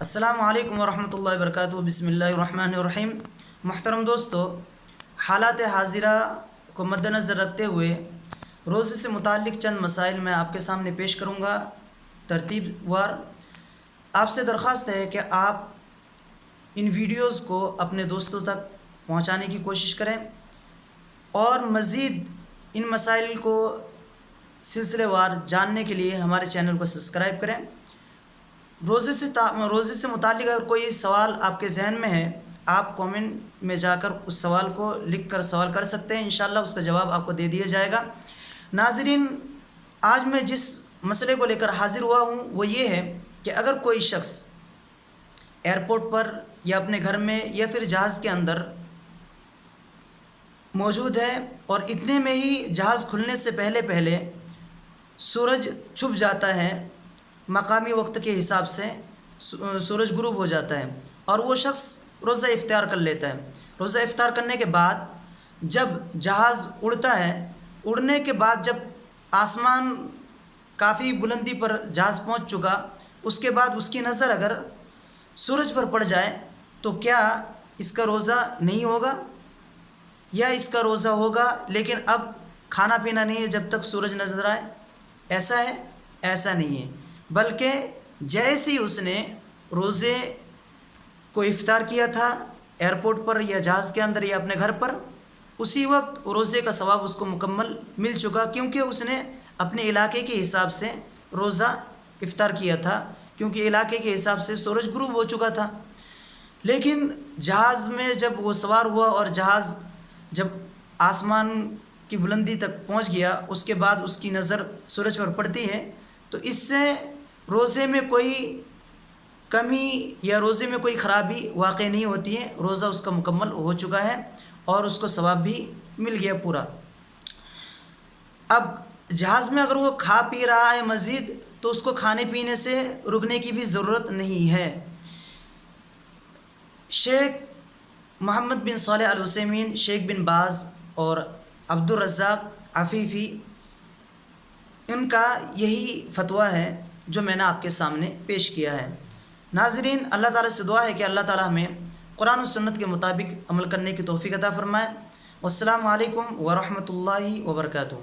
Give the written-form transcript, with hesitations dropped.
السلام علیکم ورحمۃ اللہ وبرکاتہ۔ بسم اللہ الرحمن الرحیم۔ محترم دوستو، حالات حاضرہ کو مد نظر رکھتے ہوئے روزے سے متعلق چند مسائل میں آپ کے سامنے پیش کروں گا ترتیب وار۔ آپ سے درخواست ہے کہ آپ ان ویڈیوز کو اپنے دوستوں تک پہنچانے کی کوشش کریں اور مزید ان مسائل کو سلسلے وار جاننے کے لیے ہمارے چینل کو سبسکرائب کریں۔ روزے سے متعلق اگر کوئی سوال آپ کے ذہن میں ہے، آپ کومنٹ میں جا کر اس سوال کو لکھ کر سوال کر سکتے ہیں، انشاءاللہ اس کا جواب آپ کو دے دیا جائے گا۔ ناظرین، آج میں جس مسئلے کو لے کر حاضر ہوا ہوں وہ یہ ہے کہ اگر کوئی شخص ایئرپورٹ پر یا اپنے گھر میں یا پھر جہاز کے اندر موجود ہے اور اتنے میں ہی جہاز کھلنے سے پہلے سورج چھپ جاتا ہے، مقامی وقت کے حساب سے سورج غروب ہو جاتا ہے اور وہ شخص روزہ افطار کر لیتا ہے۔ روزہ افطار کرنے کے بعد جب جہاز اڑتا ہے، اڑنے کے بعد جب آسمان کافی بلندی پر جہاز پہنچ چکا، اس کے بعد اس کی نظر اگر سورج پر پڑ جائے تو کیا اس کا روزہ نہیں ہوگا یا اس کا روزہ ہوگا لیکن اب کھانا پینا نہیں ہے جب تک سورج نظر آئے؟ ایسا ہے؟ ایسا نہیں ہے، بلکہ جیسے ہی اس نے روزے کو افطار کیا تھا ایئرپورٹ پر یا جہاز کے اندر یا اپنے گھر پر، اسی وقت روزے کا ثواب اس کو مکمل مل چکا، کیونکہ اس نے اپنے علاقے کے حساب سے روزہ افطار کیا تھا، کیونکہ علاقے کے حساب سے سورج غروب ہو چکا تھا۔ لیکن جہاز میں جب وہ سوار ہوا اور جہاز جب آسمان کی بلندی تک پہنچ گیا، اس کے بعد اس کی نظر سورج پر پڑتی ہے تو اس سے روزے میں کوئی کمی یا روزے میں کوئی خرابی واقع نہیں ہوتی ہے، روزہ اس کا مکمل ہو چکا ہے اور اس کو ثواب بھی مل گیا پورا۔ اب جہاز میں اگر وہ کھا پی رہا ہے مزید تو اس کو کھانے پینے سے رکنے کی بھی ضرورت نہیں ہے۔ شیخ محمد بن صالح العثیمین، شیخ بن باز اور عبد الرزاق عفیفی، ان کا یہی فتویٰ ہے جو میں نے آپ کے سامنے پیش کیا ہے۔ ناظرین، اللہ تعالیٰ سے دعا ہے کہ اللہ تعالیٰ ہمیں قرآن و سنت کے مطابق عمل کرنے کی توفیق عطا فرمائے۔ والسلام علیکم ورحمۃ اللہ وبرکاتہ۔